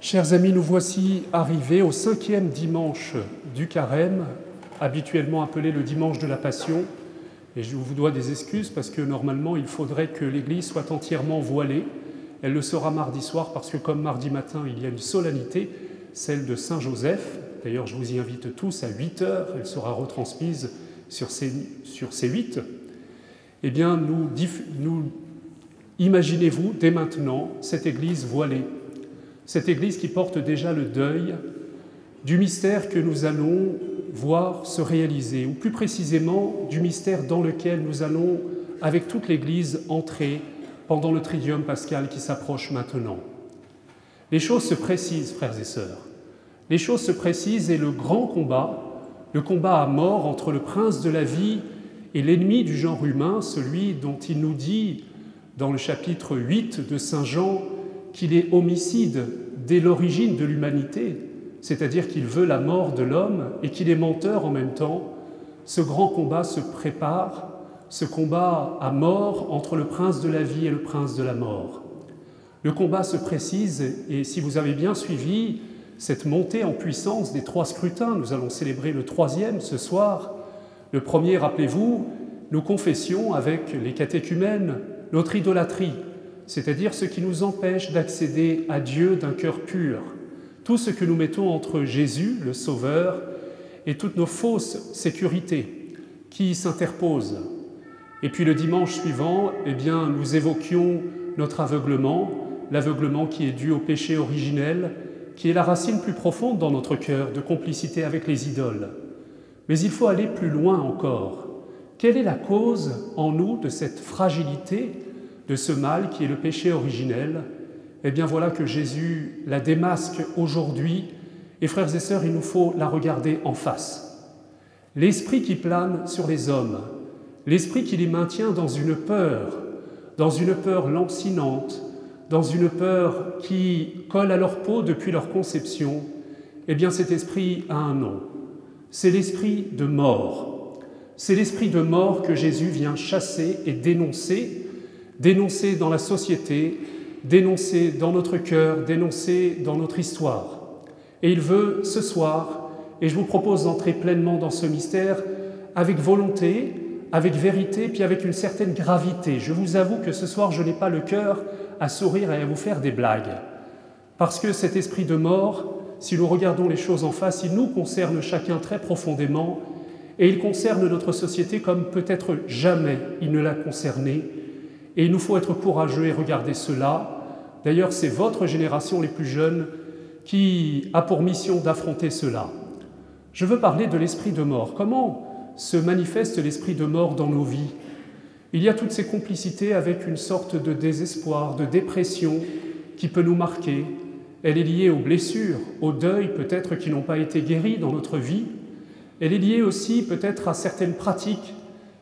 Chers amis, nous voici arrivés au 5e dimanche du Carême, habituellement appelé le dimanche de la Passion. Et je vous dois des excuses parce que normalement, il faudrait que l'Église soit entièrement voilée. Elle le sera mardi soir parce que comme mardi matin, il y a une solennité, celle de Saint-Joseph. D'ailleurs, je vous y invite tous à 8h. Elle sera retransmise sur C8. Eh bien, imaginez-vous dès maintenant cette Église voilée. Cette Église qui porte déjà le deuil du mystère que nous allons voir se réaliser, ou plus précisément du mystère dans lequel nous allons, avec toute l'Église, entrer pendant le Triduum pascal qui s'approche maintenant. Les choses se précisent, frères et sœurs. Les choses se précisent et le grand combat, le combat à mort entre le prince de la vie et l'ennemi du genre humain, celui dont il nous dit dans le chapitre 8 de Saint Jean qu'il est homicide dès l'origine de l'humanité, c'est-à-dire qu'il veut la mort de l'homme et qu'il est menteur en même temps, ce grand combat se prépare, ce combat à mort entre le prince de la vie et le prince de la mort. Le combat se précise et si vous avez bien suivi cette montée en puissance des 3 scrutins, nous allons célébrer le 3e ce soir. Le premier, rappelez-vous, nous confessions avec les catéchumènes notre idolâtrie, c'est-à-dire ce qui nous empêche d'accéder à Dieu d'un cœur pur, tout ce que nous mettons entre Jésus, le Sauveur, et toutes nos fausses sécurités qui s'interposent. Et puis le dimanche suivant, eh bien, nous évoquions notre aveuglement, l'aveuglement qui est dû au péché originel, qui est la racine plus profonde dans notre cœur de complicité avec les idoles. Mais il faut aller plus loin encore. Quelle est la cause en nous de cette fragilité, de ce mal qui est le péché originel? Eh bien voilà que Jésus la démasque aujourd'hui, et frères et sœurs, il nous faut la regarder en face. L'esprit qui plane sur les hommes, l'esprit qui les maintient dans une peur lancinante, dans une peur qui colle à leur peau depuis leur conception, eh bien cet esprit a un nom. C'est l'esprit de mort. C'est l'esprit de mort que Jésus vient chasser et dénoncer dans la société, dénoncer dans notre cœur, dénoncer dans notre histoire. Et il veut ce soir, et je vous propose d'entrer pleinement dans ce mystère avec volonté, avec vérité, puis avec une certaine gravité. Je vous avoue que ce soir, je n'ai pas le cœur à sourire et à vous faire des blagues. Parce que cet esprit de mort, si nous regardons les choses en face, il nous concerne chacun très profondément et il concerne notre société comme peut-être jamais il ne l'a concernée. Et il nous faut être courageux et regarder cela. D'ailleurs, c'est votre génération, les plus jeunes, qui a pour mission d'affronter cela. Je veux parler de l'esprit de mort. Comment se manifeste l'esprit de mort dans nos vies? Il y a toutes ces complicités avec une sorte de désespoir, de dépression qui peut nous marquer. Elle est liée aux blessures, aux deuils peut-être qui n'ont pas été guéris dans notre vie. Elle est liée aussi peut-être à certaines pratiques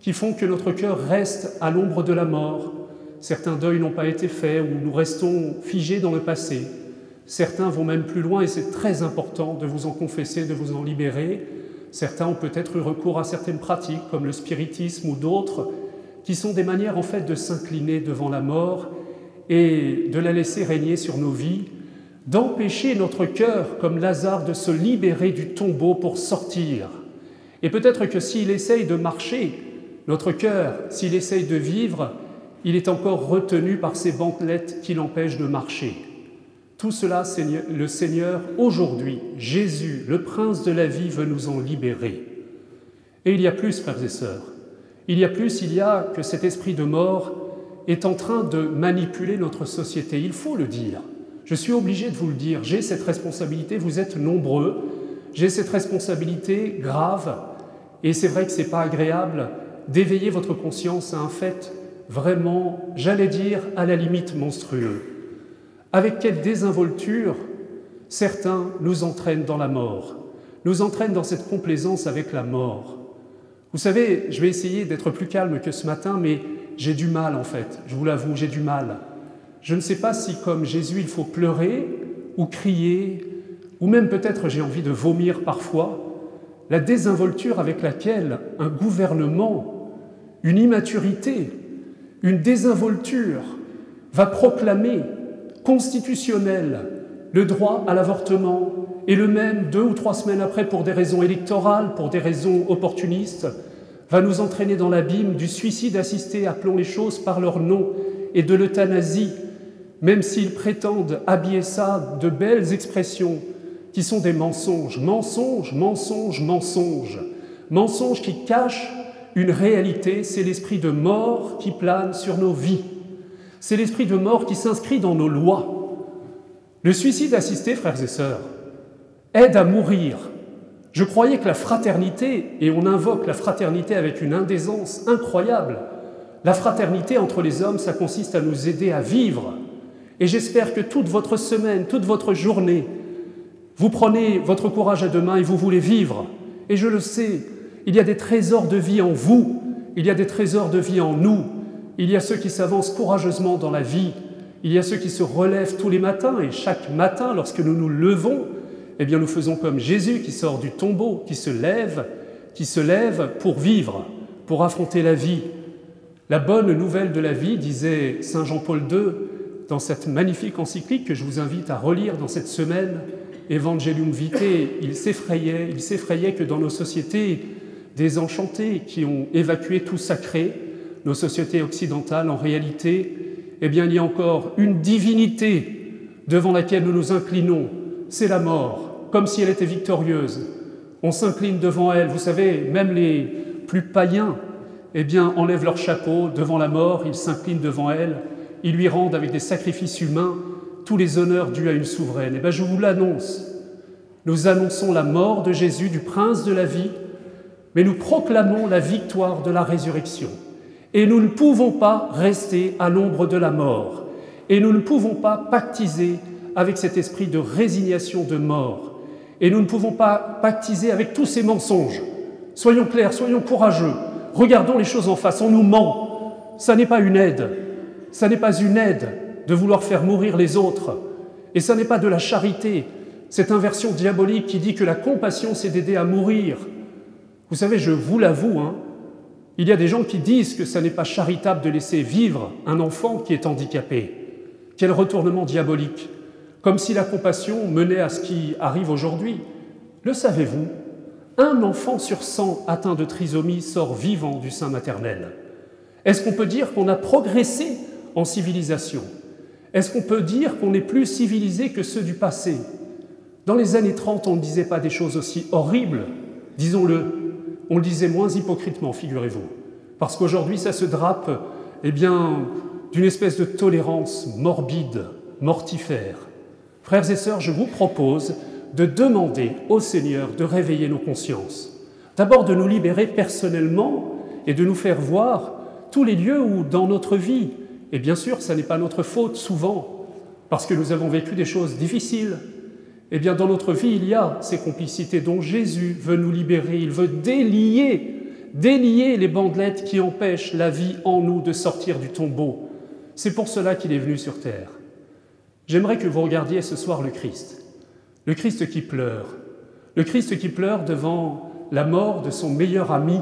qui font que notre cœur reste à l'ombre de la mort. Certains deuils n'ont pas été faits ou nous restons figés dans le passé. Certains vont même plus loin et c'est très important de vous en confesser, de vous en libérer. Certains ont peut-être eu recours à certaines pratiques comme le spiritisme ou d'autres qui sont des manières en fait de s'incliner devant la mort et de la laisser régner sur nos vies, d'empêcher notre cœur, comme Lazare, de se libérer du tombeau pour sortir. Et peut-être que s'il essaye de marcher, notre cœur, s'il essaye de vivre, il est encore retenu par ces bandelettes qui l'empêchent de marcher. Tout cela, le Seigneur, aujourd'hui, Jésus, le Prince de la vie, veut nous en libérer. Et il y a plus, frères et sœurs. Il y a que cet esprit de mort est en train de manipuler notre société. Il faut le dire. Je suis obligé de vous le dire. J'ai cette responsabilité, vous êtes nombreux. J'ai cette responsabilité grave. Et c'est vrai que ce n'est pas agréable d'éveiller votre conscience à un fait vraiment, j'allais dire, à la limite monstrueux. Avec quelle désinvolture certains nous entraînent dans la mort, nous entraînent dans cette complaisance avec la mort. Vous savez, je vais essayer d'être plus calme que ce matin, mais j'ai du mal en fait, je vous l'avoue, j'ai du mal. Je ne sais pas si comme Jésus il faut pleurer ou crier, ou même peut-être j'ai envie de vomir parfois, la désinvolture avec laquelle un gouvernement, une immaturité, une désinvolture va proclamer constitutionnelle le droit à l'avortement est le même 2 ou 3 semaines après pour des raisons électorales, pour des raisons opportunistes, va nous entraîner dans l'abîme du suicide assisté, appelons les choses par leur nom, et de l'euthanasie, même s'ils prétendent habiller ça de belles expressions qui sont des mensonges. Mensonges, mensonges, mensonges. Mensonges qui cachent une réalité, c'est l'esprit de mort qui plane sur nos vies. C'est l'esprit de mort qui s'inscrit dans nos lois. Le suicide assisté, frères et sœurs, aide à mourir. Je croyais que la fraternité, et on invoque la fraternité avec une indécence incroyable, la fraternité entre les hommes, ça consiste à nous aider à vivre. Et j'espère que toute votre semaine, toute votre journée, vous prenez votre courage à deux mains et vous voulez vivre. Et je le sais, il y a des trésors de vie en vous, il y a des trésors de vie en nous. Il y a ceux qui s'avancent courageusement dans la vie, il y a ceux qui se relèvent tous les matins, et chaque matin, lorsque nous nous levons, eh bien nous faisons comme Jésus qui sort du tombeau, qui se lève pour vivre, pour affronter la vie. La bonne nouvelle de la vie, disait saint Jean-Paul II, dans cette magnifique encyclique que je vous invite à relire dans cette semaine, Evangelium Vitae, il s'effrayait que dans nos sociétés désenchantées qui ont évacué tout sacré, nos sociétés occidentales, en réalité, eh bien, il y a encore une divinité devant laquelle nous nous inclinons, c'est la mort, comme si elle était victorieuse. On s'incline devant elle. Vous savez, même les plus païens, eh bien, enlèvent leur chapeau devant la mort, ils s'inclinent devant elle, ils lui rendent avec des sacrifices humains tous les honneurs dus à une souveraine. Eh bien, je vous l'annonce, nous annonçons la mort de Jésus, du prince de la vie, mais nous proclamons la victoire de la résurrection. Et nous ne pouvons pas rester à l'ombre de la mort. Et nous ne pouvons pas pactiser avec cet esprit de résignation de mort. Et nous ne pouvons pas pactiser avec tous ces mensonges. Soyons clairs, soyons courageux. Regardons les choses en face, on nous ment. Ça n'est pas une aide. Ça n'est pas une aide de vouloir faire mourir les autres. Et ça n'est pas de la charité. Cette inversion diabolique qui dit que la compassion, c'est d'aider à mourir. Vous savez, je vous l'avoue, il y a des gens qui disent que ça n'est pas charitable de laisser vivre un enfant qui est handicapé. Quel retournement diabolique! Comme si la compassion menait à ce qui arrive aujourd'hui. Le savez-vous? Un enfant sur 100 atteint de trisomie sort vivant du sein maternel. Est-ce qu'on peut dire qu'on a progressé en civilisation? Est-ce qu'on peut dire qu'on est plus civilisé que ceux du passé? Dans les années 30, on ne disait pas des choses aussi horribles, disons-le. On le disait moins hypocritement, figurez-vous. Parce qu'aujourd'hui, ça se drape, eh bien, d'une espèce de tolérance morbide, mortifère. Frères et sœurs, je vous propose de demander au Seigneur de réveiller nos consciences. D'abord de nous libérer personnellement et de nous faire voir tous les lieux où, dans notre vie, et bien sûr, ça n'est pas notre faute souvent, parce que nous avons vécu des choses difficiles, eh bien, dans notre vie, il y a ces complicités dont Jésus veut nous libérer. Il veut délier les bandelettes qui empêchent la vie en nous de sortir du tombeau. C'est pour cela qu'il est venu sur terre. J'aimerais que vous regardiez ce soir le Christ qui pleure devant la mort de son meilleur ami.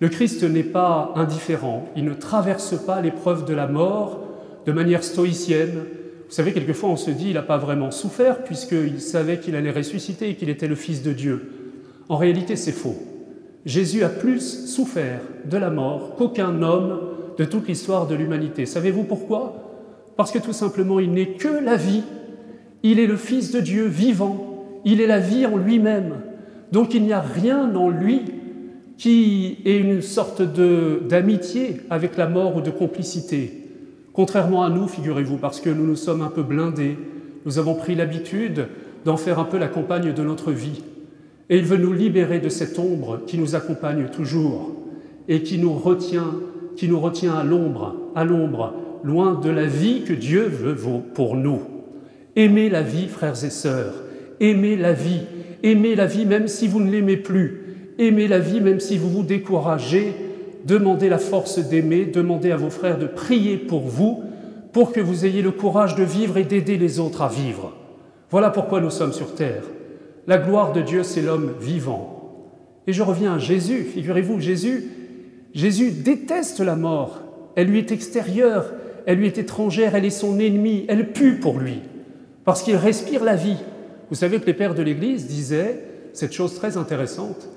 Le Christ n'est pas indifférent, il ne traverse pas l'épreuve de la mort de manière stoïcienne. Vous savez, quelquefois on se dit, il n'a pas vraiment souffert puisqu'il savait qu'il allait ressusciter et qu'il était le Fils de Dieu. En réalité, c'est faux. Jésus a plus souffert de la mort qu'aucun homme de toute l'histoire de l'humanité. Savez-vous pourquoi? Parce que tout simplement, il n'est que la vie. Il est le Fils de Dieu vivant. Il est la vie en lui-même. Donc il n'y a rien en lui qui ait une sorte d'amitié avec la mort ou de complicité. Contrairement à nous, figurez-vous, parce que nous nous sommes un peu blindés, nous avons pris l'habitude d'en faire un peu la compagne de notre vie. Et il veut nous libérer de cette ombre qui nous accompagne toujours et qui nous retient à l'ombre, loin de la vie que Dieu veut pour nous. Aimez la vie, frères et sœurs, aimez la vie même si vous ne l'aimez plus, aimez la vie même si vous vous découragez. Demandez la force d'aimer, demandez à vos frères de prier pour vous, pour que vous ayez le courage de vivre et d'aider les autres à vivre. Voilà pourquoi nous sommes sur terre. La gloire de Dieu, c'est l'homme vivant. Et je reviens à Jésus. Figurez-vous, Jésus déteste la mort. Elle lui est extérieure, elle lui est étrangère, elle est son ennemie, elle pue pour lui. parce qu'il respire la vie. Vous savez que les pères de l'Église disaient cette chose très intéressante.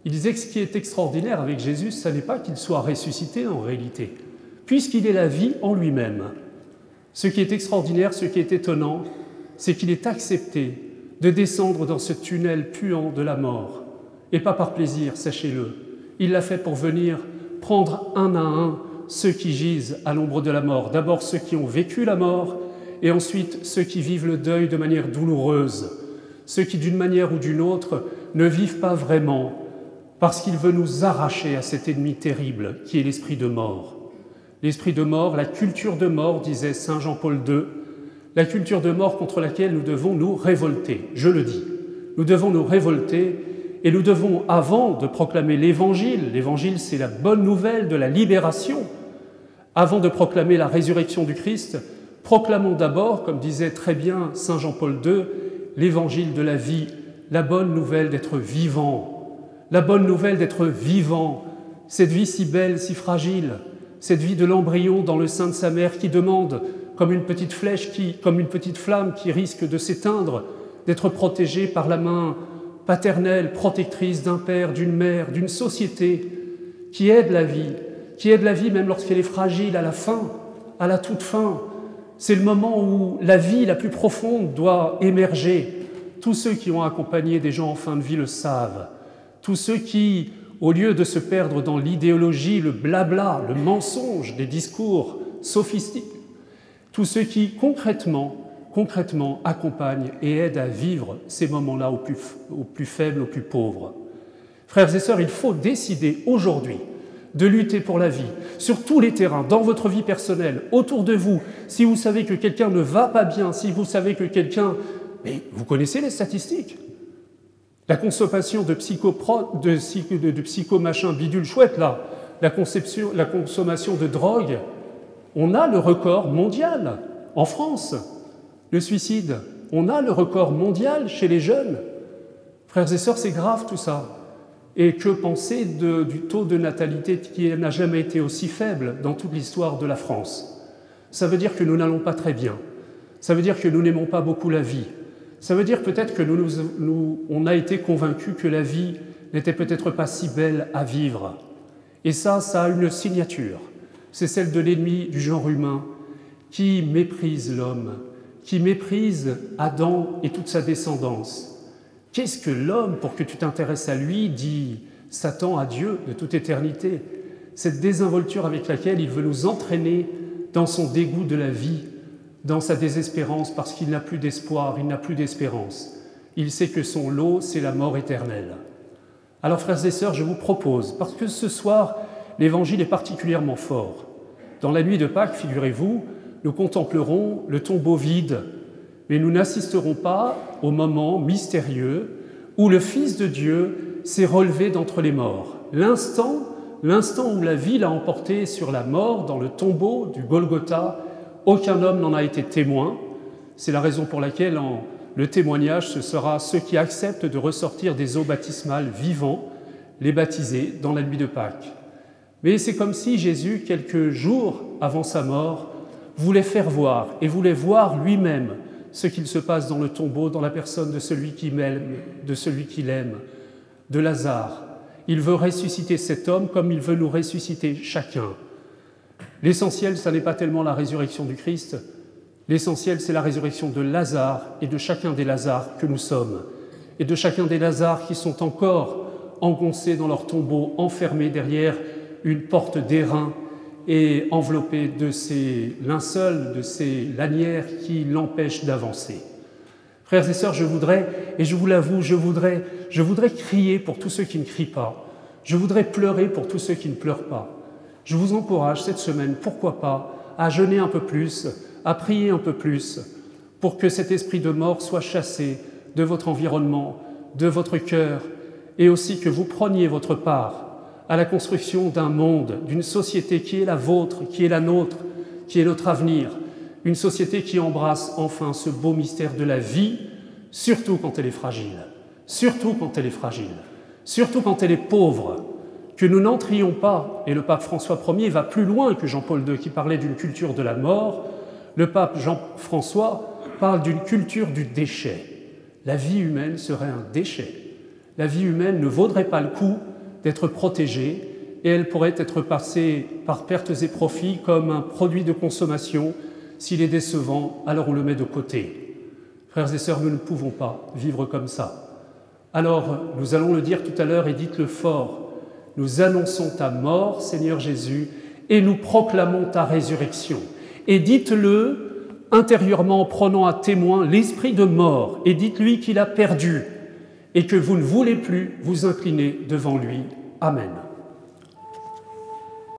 Ils disaient que ce qui est extraordinaire avec Jésus, ce n'est pas qu'il soit ressuscité en réalité, puisqu'il est la vie en lui-même. Ce qui est extraordinaire, ce qui est étonnant, c'est qu'il est accepté de descendre dans ce tunnel puant de la mort, et pas par plaisir, sachez-le. Il l'a fait pour venir prendre un à un ceux qui gisent à l'ombre de la mort. D'abord ceux qui ont vécu la mort, et ensuite ceux qui vivent le deuil de manière douloureuse, ceux qui d'une manière ou d'une autre ne vivent pas vraiment, parce qu'il veut nous arracher à cet ennemi terrible qui est l'esprit de mort. L'esprit de mort, la culture de mort, disait saint Jean-Paul II, la culture de mort contre laquelle nous devons nous révolter. Je le dis, nous devons nous révolter et nous devons, avant de proclamer l'Évangile c'est la bonne nouvelle de la libération, avant de proclamer la résurrection du Christ, proclamons d'abord, comme disait très bien saint Jean-Paul II, l'Évangile de la vie, la bonne nouvelle d'être vivant, la bonne nouvelle d'être vivant, cette vie si belle, si fragile, cette vie de l'embryon dans le sein de sa mère qui demande, comme une petite flèche, comme une petite flamme qui risque de s'éteindre, d'être protégée par la main paternelle, protectrice d'un père, d'une mère, d'une société qui aide la vie même lorsqu'elle est fragile, à la fin, à la toute fin. C'est le moment où la vie la plus profonde doit émerger. Tous ceux qui ont accompagné des gens en fin de vie le savent. Tous ceux qui, au lieu de se perdre dans l'idéologie, le blabla, le mensonge des discours sophistiques, tous ceux qui concrètement accompagnent et aident à vivre ces moments-là aux plus faibles, aux plus pauvres. Frères et sœurs, il faut décider aujourd'hui de lutter pour la vie, sur tous les terrains, dans votre vie personnelle, autour de vous. Si vous savez que quelqu'un ne va pas bien, si vous savez que quelqu'un... Mais vous connaissez les statistiques. La consommation de psycho-machin bidule chouette, là, la consommation de drogue, on a le record mondial en France. Le suicide, on a le record mondial chez les jeunes. Frères et sœurs, c'est grave tout ça. Et que penser du taux de natalité qui n'a jamais été aussi faible dans toute l'histoire de la France? Ça veut dire que nous n'allons pas très bien. Ça veut dire que nous n'aimons pas beaucoup la vie. Ça veut dire peut-être que on a été convaincus que la vie n'était peut-être pas si belle à vivre. Et ça a une signature. C'est celle de l'ennemi du genre humain qui méprise l'homme, qui méprise Adam et toute sa descendance. Qu'est-ce que l'homme pour que tu t'intéresses à lui, dit Satan à Dieu de toute éternité? Cette désinvolture avec laquelle il veut nous entraîner dans son dégoût de la vie, dans sa désespérance parce qu'il n'a plus d'espoir, il n'a plus d'espérance. Il sait que son lot, c'est la mort éternelle. Alors frères et sœurs, je vous propose, parce que ce soir, l'Évangile est particulièrement fort. Dans la nuit de Pâques, figurez-vous, nous contemplerons le tombeau vide, mais nous n'assisterons pas au moment mystérieux où le Fils de Dieu s'est relevé d'entre les morts. L'instant où la vie l'a emporté sur la mort, dans le tombeau du Golgotha, aucun homme n'en a été témoin. C'est la raison pour laquelle le témoignage, ce sera ceux qui acceptent de ressortir des eaux baptismales vivants, les baptiser dans la nuit de Pâques. Mais c'est comme si Jésus, quelques jours avant sa mort, voulait faire voir et voulait voir lui-même ce qu'il se passe dans le tombeau, dans la personne de celui qu'il aime, de Lazare. Il veut ressusciter cet homme comme il veut nous ressusciter chacun. L'essentiel, ça n'est pas tellement la résurrection du Christ, l'essentiel, c'est la résurrection de Lazare et de chacun des Lazares que nous sommes, et de chacun des Lazares qui sont encore engoncés dans leur tombeau, enfermés derrière une porte d'airain et enveloppés de ces linceuls, de ces lanières qui l'empêchent d'avancer. Frères et sœurs, je voudrais, et je vous l'avoue, je voudrais crier pour tous ceux qui ne crient pas. Je voudrais pleurer pour tous ceux qui ne pleurent pas. Je vous encourage cette semaine, pourquoi pas, à jeûner un peu plus, à prier un peu plus, pour que cet esprit de mort soit chassé de votre environnement, de votre cœur, et aussi que vous preniez votre part à la construction d'un monde, d'une société qui est la vôtre, qui est la nôtre, qui est notre avenir, une société qui embrasse enfin ce beau mystère de la vie, surtout quand elle est fragile, surtout quand elle est fragile, surtout quand elle est pauvre, que nous n'entrions pas, et le pape François Ier va plus loin que Jean-Paul II qui parlait d'une culture de la mort, le pape Jean-François parle d'une culture du déchet. La vie humaine serait un déchet. La vie humaine ne vaudrait pas le coup d'être protégée et elle pourrait être passée par pertes et profits comme un produit de consommation. S'il est décevant, alors on le met de côté. Frères et sœurs, nous ne pouvons pas vivre comme ça. Alors, nous allons le dire tout à l'heure et dites-le fort. Nous annonçons ta mort, Seigneur Jésus, et nous proclamons ta résurrection. Et dites-le intérieurement en prenant à témoin l'esprit de mort et dites-lui qu'il a perdu et que vous ne voulez plus vous incliner devant lui. Amen.